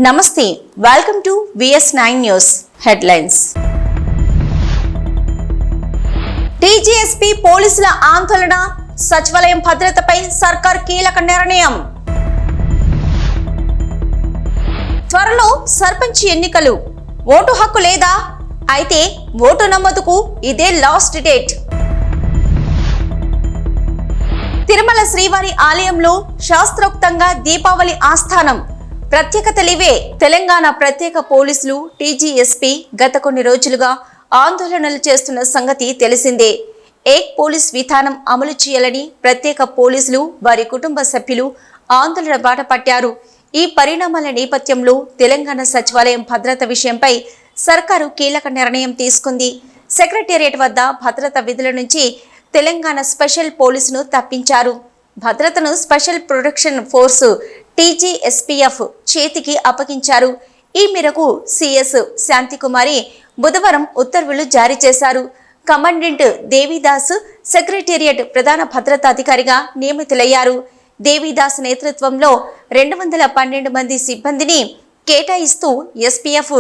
నమస్తే welcome to VS9 news headlines. TGSP పోలీసుల ఆందోళన, సచివాలయం భద్రతపై సర్కార్ కీలక నిర్ణయం. త్వరలో సర్పంచ్ ఎన్నికలు. ఓటు హక్కు లేదా? అయితే ఓటు నమోదుకు ఇదే లాస్ట్ డేట్. తిరుమల శ్రీవారి ఆలయంలో శాస్త్రోక్తంగా దీపావళి ఆస్థానం. ప్రత్యేకతలివే. తెలంగాణ ప్రత్యేక పోలీసులు టీజీఎస్పీ గత కొన్ని రోజులుగా ఆందోళనలు చేస్తున్న సంగతి తెలిసిందే. ఏక్ పోలీస్ విధానం అమలు చేయాలని ప్రత్యేక పోలీసులు వారి కుటుంబ సభ్యులు ఆందోళన బాట పట్టారు. ఈ పరిణామాల నేపథ్యంలో తెలంగాణ సచివాలయం భద్రత విషయంపై సర్కారు కీలక నిర్ణయం తీసుకుంది. సెక్రటేరియట్ వద్ద భద్రత విధుల నుంచి తెలంగాణ స్పెషల్ పోలీసును తప్పించారు. భద్రతను స్పెషల్ ప్రొటెక్షన్ ఫోర్సు TGSPF చేతికి అప్పగించారు. ఈ మేరకు CS శాంతికుమారి బుధవారం ఉత్తర్వులు జారీ చేశారు. కమాండెంట్ దేవిదాస్ సెక్రటేరియట్ ప్రధాన భద్రతా అధికారిగా నియమితులయ్యారు. దేవిదాస్ నేతృత్వంలో 212 మంది సిబ్బందిని కేటాయిస్తూ SPF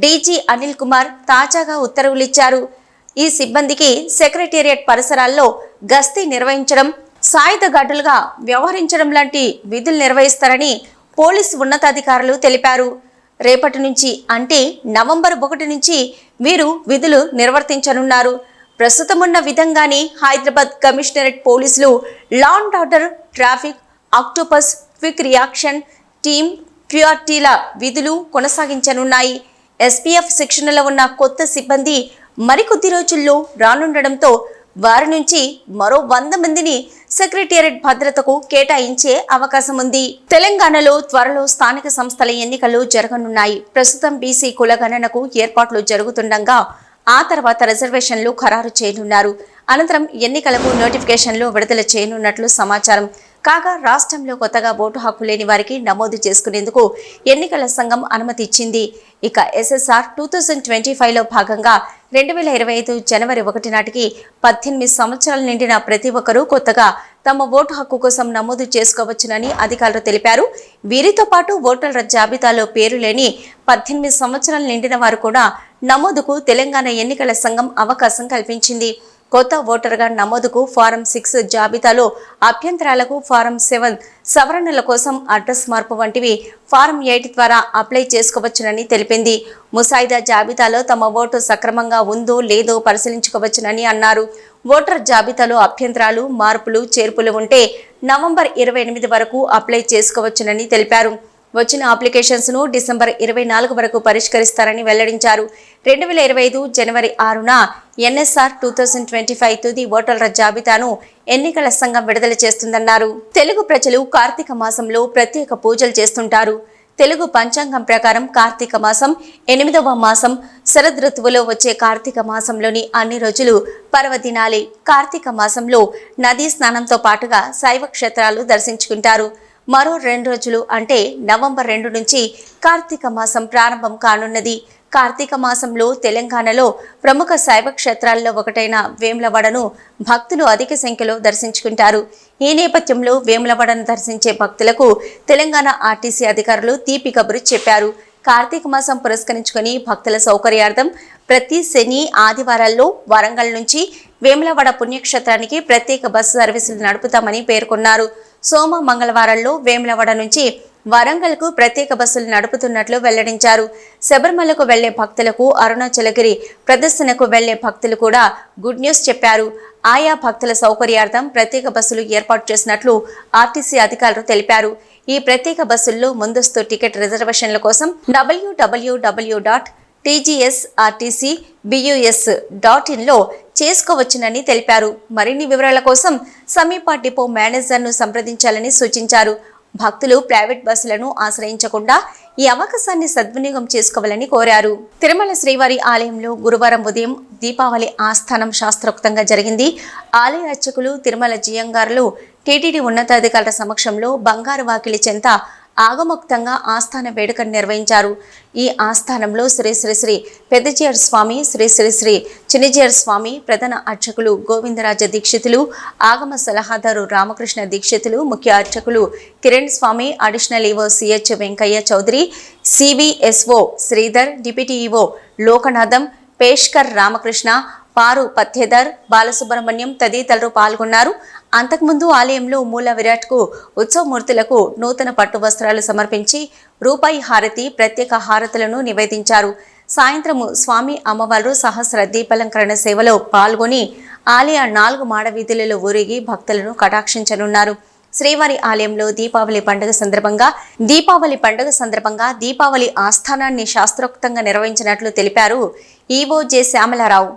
DG అనిల్ కుమార్ తాజాగా ఉత్తర్వులిచ్చారు. ఈ సిబ్బందికి సెక్రటేరియట్ పరిసరాల్లో గస్తీ నిర్వహించడం, సాయుధ గార్డులుగా వ్యవహరించడం లాంటి విధులు నిర్వహిస్తారని పోలీసు ఉన్నతాధికారులు తెలిపారు. రేపటి నుంచి అంటే నవంబర్ 1 నుంచి వీరు విధులు నిర్వర్తించనున్నారు. ప్రస్తుతమున్న విధంగానే హైదరాబాద్ కమిషనరేట్ పోలీసులు law and order, traffic, octopus, quick reaction team, QRTల విధులు కొనసాగించనున్నాయి. SPF శిక్షణలో ఉన్న కొత్త సిబ్బంది మరికొద్ది రోజుల్లో రానుండడంతో వారి నుంచి మరో 100 మందిని సెక్రటేరియట్ భద్రతకు కేటాయించే అవకాశం ఉంది. తెలంగాణలో త్వరలో స్థానిక సంస్థల ఎన్నికలు జరగనున్నాయి. ప్రస్తుతం BC కులగణనకు ఏర్పాట్లు జరుగుతుండగా ఆ తర్వాత రిజర్వేషన్లు ఖరారు చేయనున్నారు. అనంతరం ఎన్నికలకు నోటిఫికేషన్లు విడుదల చేయనున్నట్లు సమాచారం. కాగా రాష్ట్రంలో కొత్తగా ఓటు హక్కు లేని వారికి నమోదు చేసుకునేందుకు ఎన్నికల సంఘం అనుమతి ఇచ్చింది. ఇక SSR 2025లో భాగంగా 2025 జనవరి 1 నాటికి 18 సంవత్సరాలు నిండిన ప్రతి ఒక్కరూ కొత్తగా తమ ఓటు హక్కు కోసం నమోదు చేసుకోవచ్చునని అధికారులు తెలిపారు. వీరితో పాటు ఓటర్ల జాబితాలో పేరు లేని 18 సంవత్సరాలు నిండిన వారు కూడా నమోదుకు తెలంగాణ ఎన్నికల సంఘం అవకాశం కల్పించింది. కొత్త ఓటర్గా నమోదుకు ఫారం 6 జాబితాలో అభ్యంతరాలకు ఫారం 7 సవరణల కోసం అడ్రస్ మార్పు వంటివి ఫారం 8 ద్వారా అప్లై చేసుకోవచ్చునని తెలిపింది. ముసాయిదా జాబితాలో తమ ఓటు సక్రమంగా ఉందో లేదో పరిశీలించుకోవచ్చునని అన్నారు. ఓటర్ జాబితాలో అభ్యంతరాలు, మార్పులు, చేర్పులు ఉంటే నవంబర్ 28 వరకు అప్లై చేసుకోవచ్చునని తెలిపారు. వచ్చిన అప్లికేషన్స్ ను డిసెంబర్ 24 వరకు పరిష్కరిస్తారని వెల్లడించారు. 2025 జనవరి 6న NSR 2025 తుది ఓటర్ల జాబితాను ఎన్నికల సంఘం విడుదల చేస్తుందన్నారు. తెలుగు ప్రజలు కార్తీక మాసంలో ప్రత్యేక పూజలు చేస్తుంటారు. తెలుగు పంచాంగం ప్రకారం కార్తీక మాసం 8వ మాసం. శరదృతువులో వచ్చే కార్తీక మాసంలోని అన్ని రోజులు పర్వదినాలే. కార్తీక మాసంలో నదీ స్నానంతో పాటుగా శైవ క్షేత్రాలు దర్శించుకుంటారు. మరో 2 రోజులు అంటే నవంబర్ 2 నుంచి కార్తీక మాసం ప్రారంభం కానున్నది. కార్తీక మాసంలో తెలంగాణలో ప్రముఖ శైవ క్షేత్రాల్లో ఒకటైన వేములవాడను భక్తులు అధిక సంఖ్యలో దర్శించుకుంటారు. ఈ నేపథ్యంలో వేములవాడను దర్శించే భక్తులకు తెలంగాణ RTC అధికారులు తీపి కబురు చెప్పారు. కార్తీక మాసం పురస్కరించుకొని భక్తుల సౌకర్యార్థం ప్రతి శని, ఆదివారాల్లో వరంగల్ నుంచి వేములవాడ పుణ్యక్షేత్రానికి ప్రత్యేక బస్సు సర్వీసులు నడుపుతామని పేర్కొన్నారు. సోమ, మంగళవారాల్లో వేములవాడ నుంచి వరంగల్కు ప్రత్యేక బస్సులు నడుపుతున్నట్లు వెల్లడించారు. శబరిమలకు వెళ్లే భక్తులకు, అరుణాచలగిరి ప్రదర్శనకు వెళ్లే భక్తులు కూడా గుడ్ న్యూస్ చెప్పారు. ఆయా భక్తుల సౌకర్యార్థం ప్రత్యేక బస్సులు ఏర్పాటు చేసినట్లు RTC అధికారులు తెలిపారు. ఈ ప్రత్యేక బస్సుల్లో ముందస్తు టికెట్ రిజర్వేషన్ల కోసం www.tgsrtcbus.in లో చేసుకోవచ్చునని తెలిపారు. మరిన్ని వివరాల కోసం సమీప డిపో మేనేజర్ను సంప్రదించాలని సూచించారు. భక్తులు ప్రైవేట్ బస్సులను ఆశ్రయించకుండా ఈ అవకాశాన్ని సద్వినియోగం చేసుకోవాలని కోరారు. తిరుమల శ్రీవారి ఆలయంలో గురువారం ఉదయం దీపావళి ఆస్థానం శాస్త్రోక్తంగా జరిగింది. ఆలయ అర్చకులు, తిరుమల జియంగారులు, TTD ఉన్నతాధికారుల సమక్షంలో బంగారు వాకిలి చెంత ఆగమోక్తంగా ఆస్థాన వేడుకను నిర్వహించారు. ఈ ఆస్థానంలో శ్రీ శ్రీ శ్రీ పెద్దజీయర్ స్వామి, శ్రీ శ్రీ శ్రీ చిన్నజీయర్ స్వామి, ప్రధాన అర్చకులు గోవిందరాజ దీక్షితులు, ఆగమ సలహాదారు రామకృష్ణ దీక్షితులు, ముఖ్య అర్చకులు Kiran Swamy, additional EO CH Venkaiah Chowdary, CVSO Sridhar, deputy EO Lokanatham, పేష్కర్ రామకృష్ణ, పారు పథ్యేదర్, బాలసుబ్రహ్మణ్యం తదితరులు పాల్గొన్నారు. అంతకుముందు ఆలయంలో మూల విరాట్కు ఉత్సవమూర్తులకు నూతన పట్టు వస్త్రాలు సమర్పించి రూపాయి హారతి, ప్రత్యేక హారతులను నివేదించారు. సాయంత్రము స్వామి అమ్మవారు సహస్ర దీపాలంకరణ సేవలో పాల్గొని ఆలయ 4 మాడ వీధులలో ఊరేగి భక్తులను కటాక్షించనున్నారు. శ్రీవారి ఆలయంలో దీపావళి పండుగ సందర్భంగా దీపావళి ఆస్థానాన్ని శాస్త్రోక్తంగా నిర్వహించినట్లు తెలిపారు ఈవో జె శ్యామలారావు.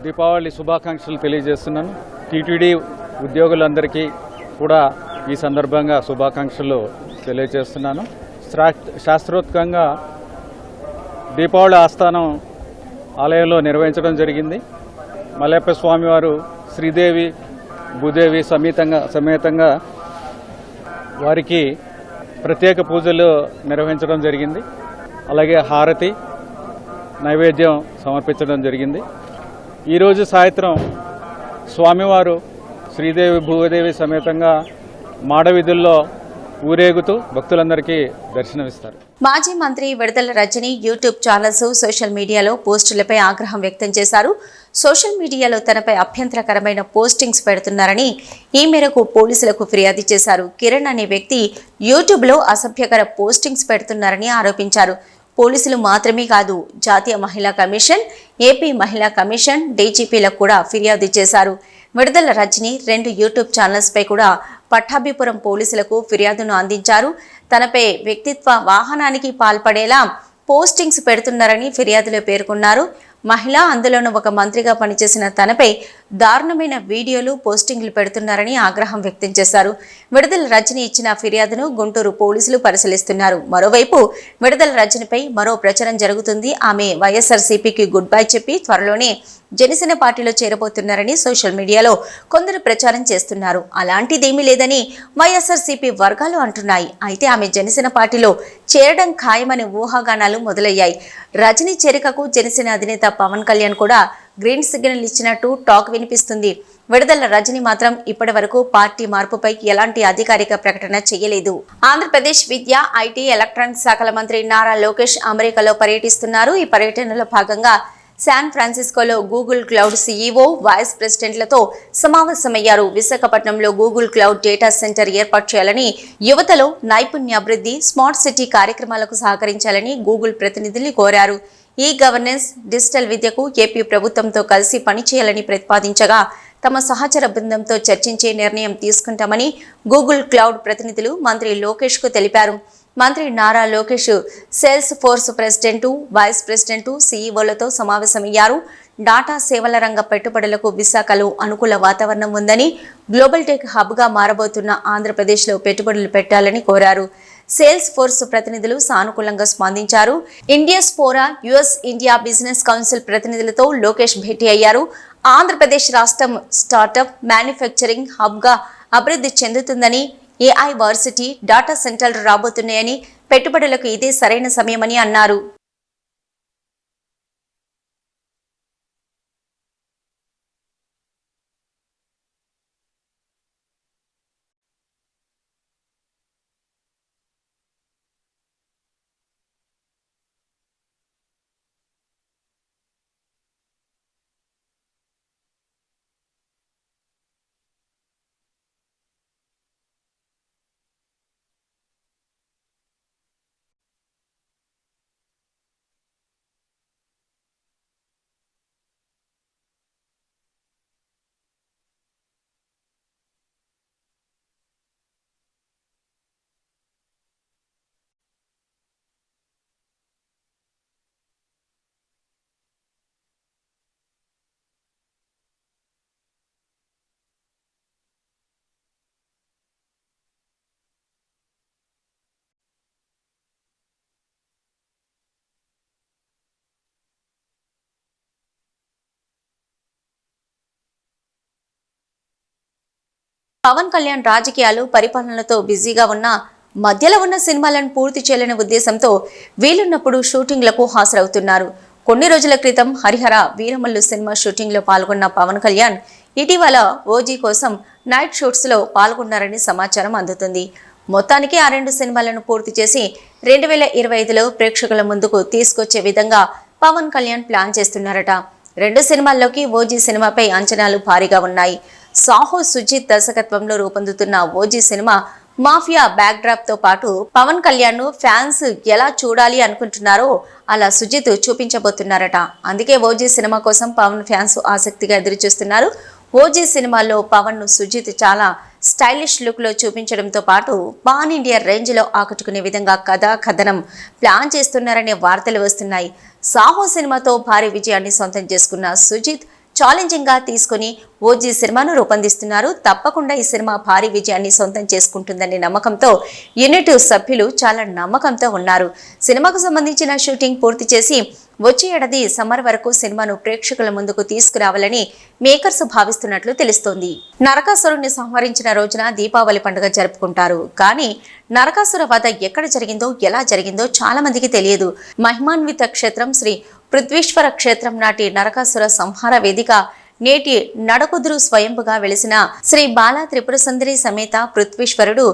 దీపావళి శుభాకాంక్షలు తెలియజేస్తున్నాను. టీటీడీ ఉద్యోగులందరికీ కూడా ఈ సందర్భంగా శుభాకాంక్షలు తెలియజేస్తున్నాను. శాస్త్రోక్తంగా దీపావళి ఆస్థానం ఆలయంలో నిర్వహించడం జరిగింది. మలయప్ప స్వామివారు శ్రీదేవి భూదేవి సమేతంగా వారికి ప్రత్యేక పూజలు నిర్వహించడం జరిగింది. అలాగే హారతి నైవేద్యం సమర్పించడం జరిగింది. ఈరోజు సాయంత్రం స్వామివారు శ్రీదేవి భూదేవి సమేతంగా మాడవీధుల్లో ఊరేగుతూ భక్తులందరికీ దర్శనమిస్తారు. మాజీ మంత్రి విడుదల రజని యూట్యూబ్ ఛానల్స్, సోషల్ మీడియాలో పోస్టులపై ఆగ్రహం వ్యక్తం చేశారు. సోషల్ మీడియాలో తనపై అభ్యంతరకరమైన పోస్టింగ్స్ పెడుతున్నారని ఈ మేరకు పోలీసులకు ఫిర్యాదు చేశారు. కిరణ్ అనే వ్యక్తి యూట్యూబ్లో అసభ్యకర పోస్టింగ్స్ పెడుతున్నారని ఆరోపించారు. పోలీసులు మాత్రమే కాదు, జాతీయ మహిళా కమిషన్, ఏపీ మహిళా కమిషన్, డీజీపీలకు కూడా ఫిర్యాదు చేశారు. విడుదల రజని 2 యూట్యూబ్ ఛానల్స్పై కూడా పట్టాభిపురం పోలీసులకు ఫిర్యాదును అందించారు. తనపై వ్యక్తిత్వ వాహనానికి పాల్పడేలా పోస్టింగ్స్ పెడుతున్నారని ఫిర్యాదులో పేర్కొన్నారు. మహిళ, అందులోనూ ఒక మంత్రిగా పనిచేసిన తనపై దారుణమైన వీడియోలు, పోస్టింగ్లు పెడుతున్నారని ఆగ్రహం వ్యక్తం చేశారు. విడుదల రజని ఇచ్చిన ఫిర్యాదును గుంటూరు పోలీసులు పరిశీలిస్తున్నారు. మరోవైపు విడుదల రజనిపై మరో ప్రచారం జరుగుతుంది. ఆమె వైఎస్ఆర్సీపీకి గుడ్ బై చెప్పి త్వరలోనే జనసేన పార్టీలో చేరబోతున్నారని సోషల్ మీడియాలో కొందరు ప్రచారం చేస్తున్నారు. అలాంటిదేమీ లేదని వైఎస్ఆర్సీపీ వర్గాలు అంటున్నాయి. అయితే ఆమె జనసేన పార్టీలో చేరడం ఖాయమనే ఊహాగానాలు మొదలయ్యాయి. రజనీ చేరికకు జనసేన అధినేత పవన్ కళ్యాణ్ కూడా గ్రీన్ సిగ్నల్ ఇచ్చినట్టు టాక్ వినిపిస్తుంది. విడుదల రజని మాత్రం ఇప్పటి వరకు పార్టీ మార్పుపై ఎలాంటి అధికారిక ప్రకటన చేయలేదు. ఆంధ్రప్రదేశ్ విద్య, ఐటీ, ఎలక్ట్రానిక్స్ శాఖల మంత్రి నారా లోకేష్ అమెరికాలో పర్యటిస్తున్నారు. ఈ పర్యటనలో భాగంగా శాన్ ఫ్రాన్సిస్కోలో గూగుల్ క్లౌడ్ సీఈఓ, వైస్ ప్రెసిడెంట్లతో సమావేశమయ్యారు. విశాఖపట్నంలో గూగుల్ క్లౌడ్ డేటా సెంటర్ ఏర్పాటు చేయాలని, యువతలో నైపుణ్యాభివృద్ధి, స్మార్ట్ సిటీ కార్యక్రమాలకు సహకరించాలని గూగుల్ ప్రతినిధుల్ని కోరారు. ఈ గవర్నెన్స్, డిజిటల్ విద్యకు ఏపీ ప్రభుత్వంతో కలిసి పనిచేయాలని ప్రతిపాదించగా తమ సహచర బృందంతో చర్చించే నిర్ణయం తీసుకుంటామని గూగుల్ క్లౌడ్ ప్రతినిధులు మంత్రి లోకేష్కు తెలిపారు. మంత్రి Nara Lokesh sales force president, vice president, సీఈఓలతో సమావేశమయ్యారు. డాటా సేవల రంగ పెట్టుబడులకు విశాఖలో అనుకూల వాతావరణం ఉందని, గ్లోబల్ టెక్ హబ్గా మారబోతున్న ఆంధ్రప్రదేశ్లో పెట్టుబడులు పెట్టాలని కోరారు. సేల్స్ ఫోర్స్ ప్రతినిధులు సానుకూలంగా స్పందించారు. ఇండియాస్పోరా, యుఎస్ ఇండియా బిజినెస్ కౌన్సిల్ ప్రతినిధులతో లోకేష్ భేటీ అయ్యారు. ఆంధ్రప్రదేశ్ రాష్ట్రం స్టార్టప్, మ్యానుఫ్యాక్చరింగ్ హబ్గా అభివృద్ధి చెందుతుందని, ఏఐ వర్సిటీ, డాటా సెంటర్లు రాబోతున్నాయని, పెట్టుబడులకు ఇదే సరైన సమయమని అన్నారు. పవన్ కళ్యాణ్ రాజకీయాలు, పరిపాలనలతో బిజీగా ఉన్న మధ్యలో ఉన్న సినిమాలను పూర్తి చేయాలనే ఉద్దేశంతో వీలున్నప్పుడు షూటింగ్లకు హాజరవుతున్నారు. కొన్ని రోజుల క్రితం హరిహర వీరమల్లు సినిమా షూటింగ్లో పాల్గొన్న పవన్ కళ్యాణ్ ఇటీవల ఓజీ కోసం నైట్ షూట్స్లో పాల్గొన్నారని సమాచారం అందుతుంది. మొత్తానికి ఆ 2 సినిమాలను పూర్తి చేసి 2025లో ప్రేక్షకుల ముందుకు తీసుకొచ్చే విధంగా పవన్ కళ్యాణ్ ప్లాన్ చేస్తున్నారట. 2 సినిమాల్లోకి ఓజీ సినిమాపై అంచనాలు భారీగా ఉన్నాయి. సాహో సుజిత్ దర్శకత్వంలో రూపొందుతున్న ఓజీ సినిమా మాఫియా బ్యాక్డ్రాప్ తో పాటు పవన్ కళ్యాణ్ ను ఫ్యాన్స్ ఎలా చూడాలి అనుకుంటున్నారో అలా సుజిత్ చూపించబోతున్నారట. అందుకే ఓజీ సినిమా కోసం పవన్ ఫ్యాన్స్ ఆసక్తిగా ఎదురుచూస్తున్నారు. ఓజీ సినిమాలో పవన్ ను సుజిత్ చాలా స్టైలిష్ లుక్ లో చూపించడంతో పాటు పాన్ ఇండియా రేంజ్ లో ఆకట్టుకునే విధంగా కథనం ప్లాన్ చేస్తున్నారనే వార్తలు వస్తున్నాయి. సాహో సినిమాతో భారీ విజయాన్ని సొంతం చేసుకున్న సుజిత్ ఛాలెంజింగ్ గా తీసుకుని ఓజీ సినిమాను రూపొందిస్తున్నారు. తప్పకుండా ఈ సినిమా భారీ విజయాన్ని సొంతం చేసుకుంటుందనే నమ్మకంతో యూనిట్ సభ్యులు చాలా నమ్మకంతో ఉన్నారు. సినిమాకు సంబంధించిన షూటింగ్ పూర్తి చేసి వచ్చే ఏడాది సమ్మర్ వరకు సినిమాను ప్రేక్షకుల ముందుకు తీసుకురావాలని మేకర్స్ భావిస్తున్నట్లు తెలుస్తోంది. నరకాసురుణ్ణి సంహరించిన రోజున దీపావళి పండుగ జరుపుకుంటారు. కానీ నరకాసుర వధ ఎక్కడ జరిగిందో ఎలా జరిగిందో చాలా మందికి తెలియదు. మహిమాన్విత క్షేత్రం శ్రీ పృథ్వీశ్వర క్షేత్రం నాటి నరకాసుర సంహార వేదిక నేటి నడకుదురు స్వయంపుగా వెలిసిన శ్రీ బాలా త్రిపుర సుందరి సమేత పృథ్వీశ్వరుడు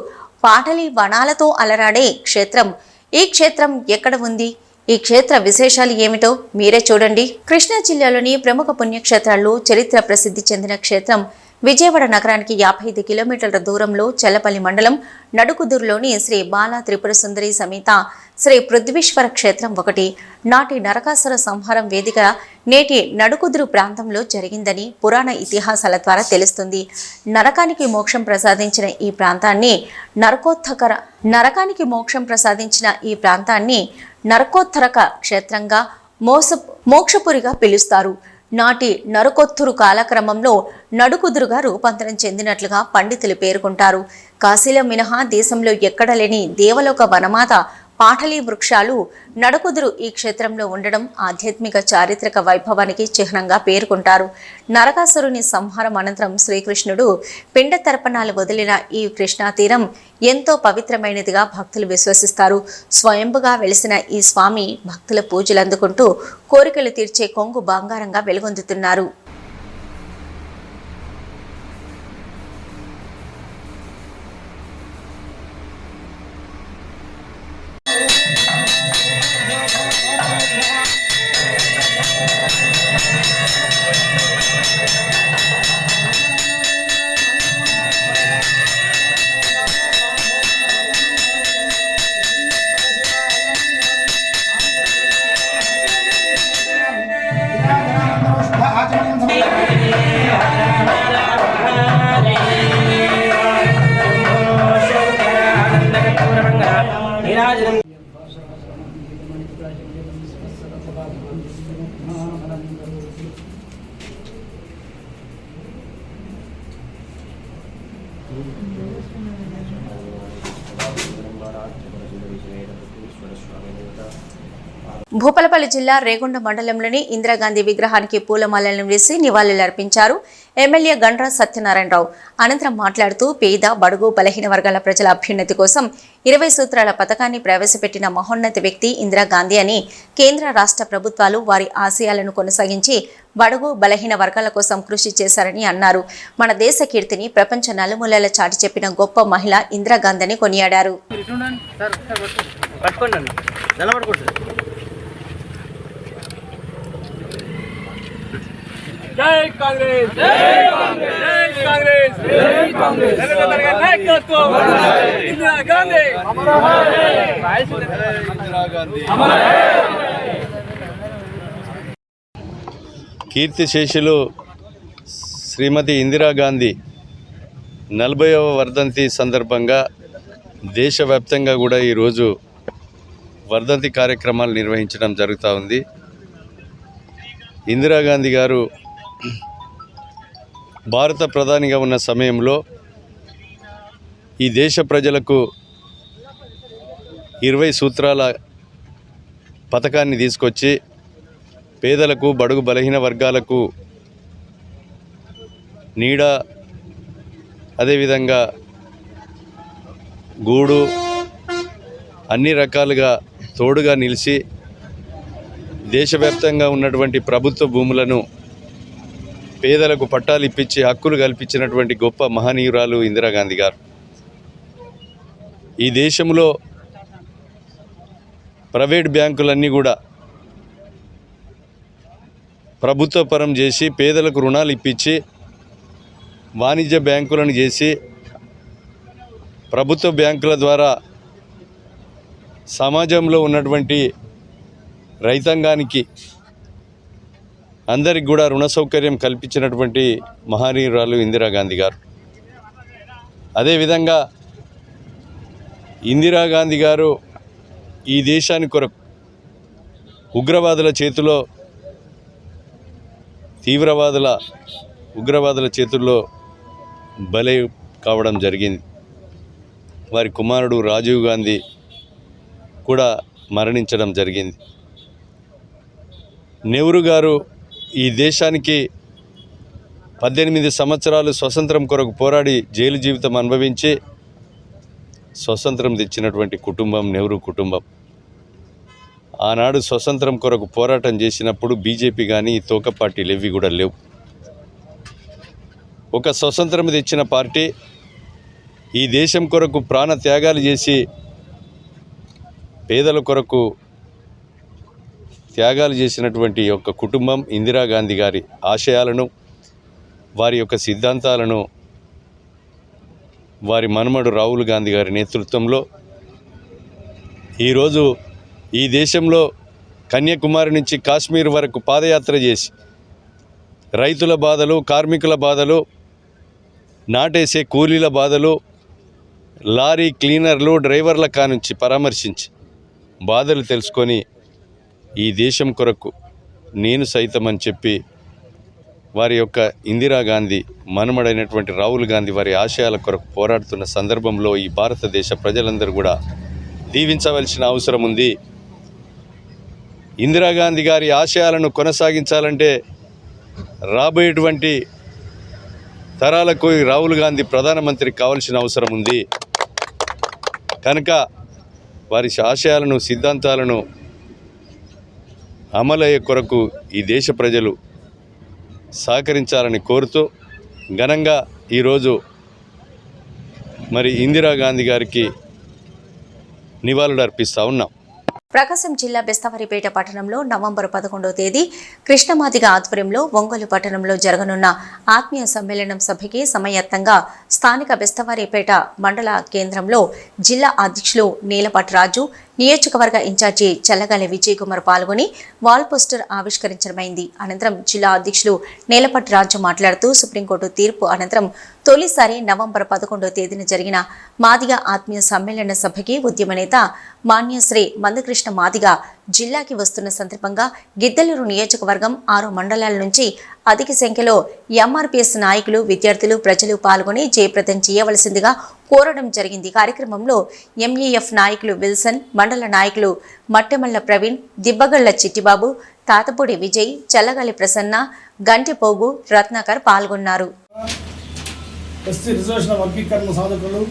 పాటలి వనాలతో అలరాడే క్షేత్రం. ఈ క్షేత్రం ఎక్కడ ఉంది? ఈ క్షేత్ర విశేషాలు ఏమిటో మీరే చూడండి. కృష్ణా జిల్లాలోని ప్రముఖ పుణ్యక్షేత్రాల్లో చరిత్ర ప్రసిద్ధి చెందిన క్షేత్రం విజయవాడ నగరానికి 55 కిలోమీటర్ల దూరంలో చెల్లపల్లి మండలం నడుకుదురులోని శ్రీ బాలా త్రిపుర సుందరి సమేత శ్రీ పృథ్వీశ్వర క్షేత్రం ఒకటి. నాటి నరకాసుర సంహారం వేదిక నేటి నడుకుదురు ప్రాంతంలో జరిగిందని పురాణ ఇతిహాసాల ద్వారా తెలుస్తుంది. నరకానికి మోక్షం ప్రసాదించిన ఈ ప్రాంతాన్ని నరకోత్తరక క్షేత్రంగా మోక్షపురిగా పిలుస్తారు. నాటి నరకొత్తురు కాలక్రమంలో నడుకుదురుగా రూపాంతరం చెందినట్లుగా పండితులు పేర్కొంటారు. కాశీలో మినహా దేశంలో ఎక్కడ లేని దేవలోక వనమాత పాటలీ వృక్షాలు నడుకుదురు ఈ క్షేత్రంలో ఉండడం ఆధ్యాత్మిక చారిత్రక వైభవానికి చిహ్నంగా పేర్కొంటారు. నరకాసురుని సంహారం అనంతరం శ్రీకృష్ణుడు పిండ తర్పణాలు వదిలిన ఈ కృష్ణా తీరం ఎంతో పవిత్రమైనదిగా భక్తులు విశ్వసిస్తారు. స్వయంపుగా వెలిసిన ఈ స్వామి భక్తుల పూజలు అందుకుంటూ కోరికలు తీర్చే కొంగు బంగారంగా వెలుగొందుతున్నారు. భూపాలపల్లి జిల్లా రేగొండ మండలంలోని ఇందిరాగాంధీ విగ్రహానికి పూలమాలలను వేసి నివాళులర్పించారు ఎమ్మెల్యే గండ్ర సత్యనారాయణరావు. అనంతరం మాట్లాడుతూ పేద బడుగు బలహీన వర్గాల ప్రజల అభ్యున్నతి కోసం 20 సూత్రాల పథకాన్ని ప్రవేశపెట్టిన మహోన్నత వ్యక్తి ఇందిరాగాంధీ అని, కేంద్ర రాష్ట్ర ప్రభుత్వాలు వారి ఆశయాలను కొనసాగించి బడుగు బలహీన వర్గాల కోసం కృషి చేశారని అన్నారు. మన దేశ కీర్తిని ప్రపంచ నలుమూలల చాటి చెప్పిన గొప్ప మహిళ ఇందిరాగాంధీని కొనియాడారు. జై కాంగ్రెస్ జై కాంగ్రెస్ జై కాంగ్రెస్ జై కాంగ్రెస్ తెలంగాణ నాయకత్వం ఇందిరా గాంధీ ఇందిరా గాంధీ కీర్తిశేషులు శ్రీమతి ఇందిరాగాంధీ 40వ వర్ధంతి సందర్భంగా దేశవ్యాప్తంగా కూడా ఈరోజు వర్ధంతి కార్యక్రమాలు నిర్వహించడం జరుగుతూ ఉంది. ఇందిరాగాంధీ గారు భారత ప్రధానిగా ఉన్న సమయంలో ఈ దేశ ప్రజలకు 20 సూత్రాల పథకాన్ని తీసుకొచ్చి పేదలకు బడుగు బలహీన వర్గాలకు నీడ, అదేవిధంగా గూడు, అన్ని రకాలుగా తోడుగా నిలిచి దేశవ్యాప్తంగా ఉన్నటువంటి ప్రభుత్వ భూములను పేదలకు పట్టాలు ఇప్పించి హక్కులు కల్పించినటువంటి గొప్ప మహనీయురాలు ఇందిరాగాంధీ గారు. ఈ దేశంలో ప్రైవేట్ బ్యాంకులన్నీ కూడా ప్రభుత్వ పరం చేసి పేదలకు రుణాలు ఇప్పించి వాణిజ్య బ్యాంకులను చేసి ప్రభుత్వ బ్యాంకుల ద్వారా సమాజంలో ఉన్నటువంటి రైతాంగానికి అందరికి కూడా రుణ సౌకర్యం కల్పించినటువంటి మహనీయురాలు ఇందిరాగాంధీ గారు. అదేవిధంగా ఇందిరాగాంధీ గారు ఈ దేశాని కొరకు ఉగ్రవాదుల చేతిలో ఉగ్రవాదుల చేతుల్లో బలి కావడం జరిగింది. వారి కుమారుడు రాజీవ్ గాంధీ కూడా మరణించడం జరిగింది. నెహ్రూ గారు ఈ దేశానికి 18 సంవత్సరాలు స్వతంత్రం కొరకు పోరాడి జైలు జీవితం అనుభవించి స్వతంత్రం తెచ్చినటువంటి కుటుంబం నెహ్రూ కుటుంబం. ఆనాడు స్వతంత్రం కొరకు పోరాటం చేసినప్పుడు బీజేపీ కానీ తోక పార్టీలు ఏవి కూడా లేవు. ఒక స్వతంత్రం తెచ్చిన పార్టీ ఈ దేశం కొరకు ప్రాణ త్యాగాలు చేసి పేదల కొరకు త్యాగాలు చేసినటువంటి యొక్క కుటుంబం ఇందిరాగాంధీ గారి ఆశయాలను వారి యొక్క సిద్ధాంతాలను వారి మనుమడు రాహుల్ గాంధీ గారి నేతృత్వంలో ఈరోజు ఈ దేశంలో కన్యాకుమారి నుంచి కాశ్మీర్ వరకు పాదయాత్ర చేసి రైతుల బాధలు, కార్మికుల బాధలు, నాటేసే కూలీల బాధలు, లారీ క్లీనర్లు, డ్రైవర్ల కానుంచి పరామర్శించి బాధలు తెలుసుకొని ఈ దేశం కొరకు నేను సైతం అని చెప్పి వారి యొక్క ఇందిరాగాంధీ మనుమడైనటువంటి రాహుల్ గాంధీ వారి ఆశయాల కొరకు పోరాడుతున్న సందర్భంలో ఈ భారతదేశ ప్రజలందరూ కూడా దీవించవలసిన అవసరం ఉంది. ఇందిరాగాంధీ గారి ఆశయాలను కొనసాగించాలంటే రాబోయేటువంటి తరాలకు రాహుల్ గాంధీ ప్రధానమంత్రి కావాల్సిన అవసరం ఉంది. కనుక వారి ఆశయాలను, సిద్ధాంతాలను అమలయ్యే కొరకు ఈ దేశ ప్రజలు సహకరించాలని కోరుతూ ఘనంగా ఈరోజు మరి ఇందిరాగాంధీ గారికి నివాళులు అర్పిస్తూ ఉన్నాం. ప్రకాశం జిల్లా బెస్తవారిపేట పట్టణంలో నవంబర్ 11వ తేదీ కృష్ణమాదిగ ఆధ్వర్యంలో ఒంగోలు పట్టణంలో జరగనున్న ఆత్మీయ సమ్మేళనం సభకి సమయత్తంగా స్థానిక బెస్తవారిపేట మండల కేంద్రంలో జిల్లా అధ్యక్షులు నీలపాటి రాజు, నియోజకవర్గ ఇన్ఛార్జి చల్లగాలి విజయ్ కుమార్ పాల్గొని వాల్ పోస్టర్ ఆవిష్కరించడమైంది. అనంతరం జిల్లా అధ్యక్షులు నీలపాటి రాజు మాట్లాడుతూ సుప్రీంకోర్టు తీర్పు అనంతరం తొలిసారి నవంబర్ 11వ తేదీన జరిగిన మాదిగ ఆత్మీయ సమ్మేళన సభకి ఉద్యమ నేత మాన్యశ్రీ మందకృష్ణ మాదిగ జిల్లాకి వస్తున్న సందర్భంగా గిద్దలూరు నియోజకవర్గం 6 మండలాల నుంచి అధిక సంఖ్యలో ఎంఆర్పీఎస్ నాయకులు, విద్యార్థులు, ప్రజలు పాల్గొని జయప్రదం చేయవలసిందిగా కోరడం జరిగింది. కార్యక్రమంలో ఎంఈఎఫ్ నాయకులు విల్సన్, మండల నాయకులు మట్టెమల్ల ప్రవీణ్, దిబ్బగళ్ల చిట్టిబాబు, తాతపూడి విజయ్, చల్లగాలి ప్రసన్న, గంటెపోగు, రత్నాకర్ పాల్గొన్నారు. ఎస్సీ రిజర్వేషన్ వర్గీకరణ సాధకులు,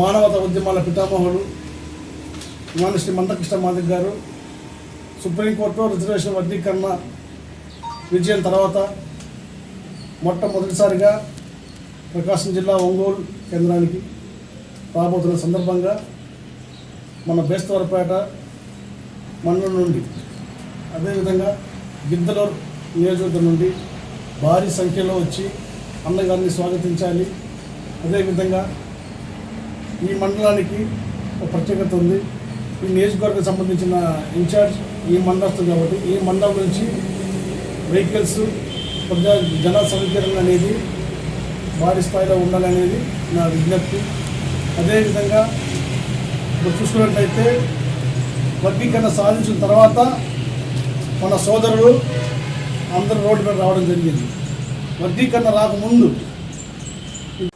మానవతా ఉద్యమాల పితామహుడు శ్రీ మందకృష్ణ మాదిగ గారు సుప్రీంకోర్టు రిజర్వేషన్ వర్గీకరణ విజయం తర్వాత మొట్టమొదటిసారిగా ప్రకాశం జిల్లా ఒంగోలు కేంద్రానికి రాబోతున్న సందర్భంగా మన బేస్తవారిపేట మండలం నుండి అదేవిధంగా గిద్దలూరు నియోజకవర్గం నుండి భారీ సంఖ్యలో వచ్చి అన్నగారిని స్వాగతించాలి. అదేవిధంగా ఈ మండలానికి ఒక ప్రత్యేకత ఉంది. ఈ నియోజకవర్గం సంబంధించిన ఇన్ఛార్జ్ ఈ మండలం కాబట్టి ఈ మండలం నుంచి వెహికల్స్ జన సౌకర్యం అనేది భారీ స్థాయిలో ఉండాలనేది నా విజ్ఞప్తి. అదేవిధంగా ఇప్పుడు చూసుకున్నట్లయితే వర్గీకరణ సాధించిన తర్వాత మన సోదరులు అందరూ రోడ్డు మీద రావడం జరిగింది. వర్గీకరణ రాకముందు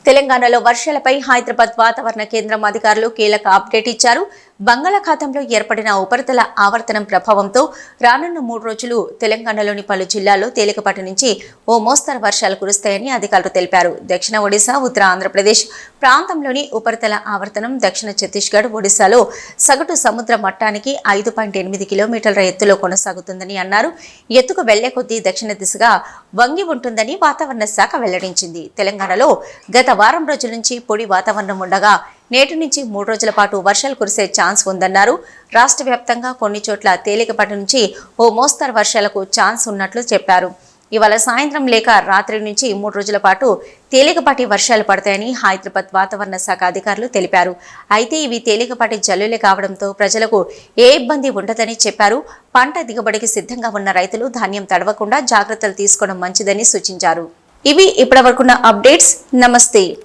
తెలంగాణలో వర్షాలపై హైదరాబాద్ వాతావరణ కేంద్రం అధికారులు కీలక అప్డేట్ ఇచ్చారు. బంగాళాఖాతంలో ఏర్పడిన ఉపరితల ఆవర్తనం ప్రభావంతో రానున్న 3 రోజులు తెలంగాణలోని పలు జిల్లాల్లో తేలికపాటి నుంచి ఓ మోస్తరు వర్షాలు కురుస్తాయని అధికారులు తెలిపారు. దక్షిణ ఒడిశా, ఉత్తర ఆంధ్రప్రదేశ్ ప్రాంతంలోని ఉపరితల ఆవర్తనం దక్షిణ ఛత్తీస్గఢ్, ఒడిశాలో సగటు సముద్ర మట్టానికి 5.8 కిలోమీటర్ల ఎత్తులో కొనసాగుతుందని అన్నారు. ఎత్తుకు వెళ్లే కొద్దీ దక్షిణ దిశగా వంగి ఉంటుందని వాతావరణ శాఖ వెల్లడించింది. తెలంగాణలో గత వారం రోజుల నుంచి పొడి వాతావరణం ఉండగా నేటి నుంచి 3 రోజుల పాటు వర్షాలు కురిసే ఛాన్స్ ఉందన్నారు. రాష్ట్ర వ్యాప్తంగా కొన్ని చోట్ల తేలికపాటి నుంచి ఓ మోస్తరు వర్షాలకు ఛాన్స్ ఉన్నట్లు చెప్పారు. ఇవాళ సాయంత్రం లేక రాత్రి నుంచి 3 రోజుల పాటు తేలికపాటి వర్షాలు పడతాయని హైదరాబాద్ వాతావరణ శాఖ అధికారులు తెలిపారు. అయితే ఇవి తేలికపాటి జల్లులే కావడంతో ప్రజలకు ఏ ఇబ్బంది ఉండదని చెప్పారు. పంట దిగుబడికి సిద్ధంగా ఉన్న రైతులు ధాన్యం తడవకుండా జాగ్రత్తలు తీసుకోవడం మంచిదని సూచించారు. ఇవి ఇప్పటివరకున్న అప్డేట్స్. నమస్తే.